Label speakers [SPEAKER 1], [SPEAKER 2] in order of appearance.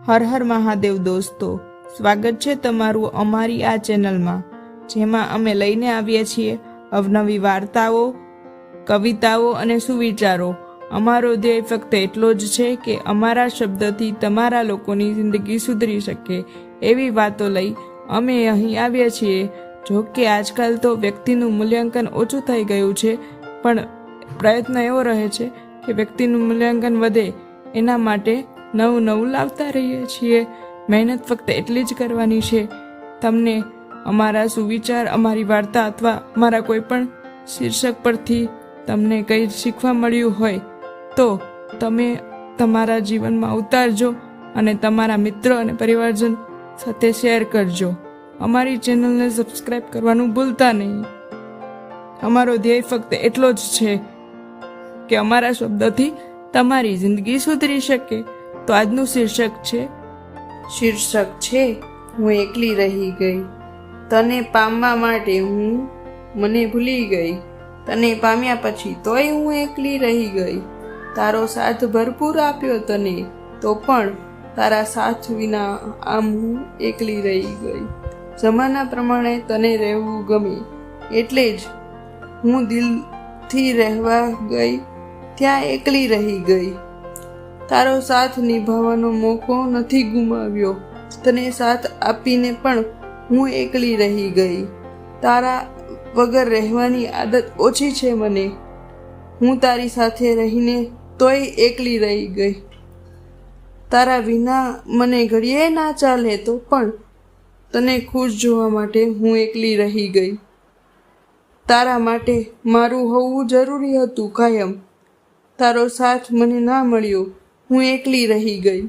[SPEAKER 1] હર હર મહાદેવ દોસ્તો, સ્વાગત છે તમારું અમારી આ ચેનલમાં, જેમાં અમે લઈને આવીએ છીએ અવનવી વાર્તાઓ, કવિતાઓ અને સુવિચારો. અમારો ધ્યેય ફક્ત એટલો જ છે કે અમારા શબ્દથી તમારા લોકોની જિંદગી સુધરી શકે એવી વાતો લઈ અમે અહીં આવ્યા છીએ. જો કે આજકાલ તો વ્યક્તિનું મૂલ્યાંકન ઓછું થઈ ગયું છે, પણ પ્રયત્ન એવો રહે છે કે વ્યક્તિનું મૂલ્યાંકન વધે. એના માટે નવું લાવતા રહીએ છીએ. મહેનત ફક્ત એટલી જ કરવાની છે. તમને અમારા સુવિચાર, અમારી વાર્તા અથવા અમારા કોઈ પણ શીર્ષક પરથી તમને કંઈ શીખવા મળ્યું હોય તો તમે તમારા જીવનમાં ઉતારજો અને તમારા મિત્રો અને પરિવારજન સાથે શેર કરજો. અમારી ચેનલને સબસ્ક્રાઈબ કરવાનું ભૂલતા નહીં. અમારો ધ્યેય ફક્ત એટલો જ છે કે અમારા શબ્દોથી તમારી જિંદગી સુધરી શકે. તો આજનું શીર્ષક છે હું એકલી રહી ગઈ. તને પામવા માટે હું મને ભૂલી ગઈ. તને પામ્યા પછી તોય હું એકલી રહી ગઈ. તારો સાથ ભરપૂર આપ્યો તને, તો પણ તારા સાથ વિના આમ હું એકલી રહી ગઈ. જમાના પ્રમાણે તને રહેવું ગમે એટલે જ હું દિલથી રહેવા ગઈ, ત્યાં એકલી રહી ગઈ. તારો સાથ નિભાવવાનો મોકો નથી ગુમાવ્યો. તને સાથ આપીને પણ હું એકલી રહી ગઈ. તારા વગર રહેવાની આદત ઓછી છે મને. હું તારી સાથે રહીને તોય એકલી રહી ગઈ. તારા વિના મને ઘડીએ ના ચાલે, તો પણ તને ખુશ જોવા માટે હું એકલી રહી ગઈ. તારા માટે મારું હોવું જરૂરી હતું કાયમ. તારો સાથ મને ના મળ્યો, હું એકલી રહી ગઈ.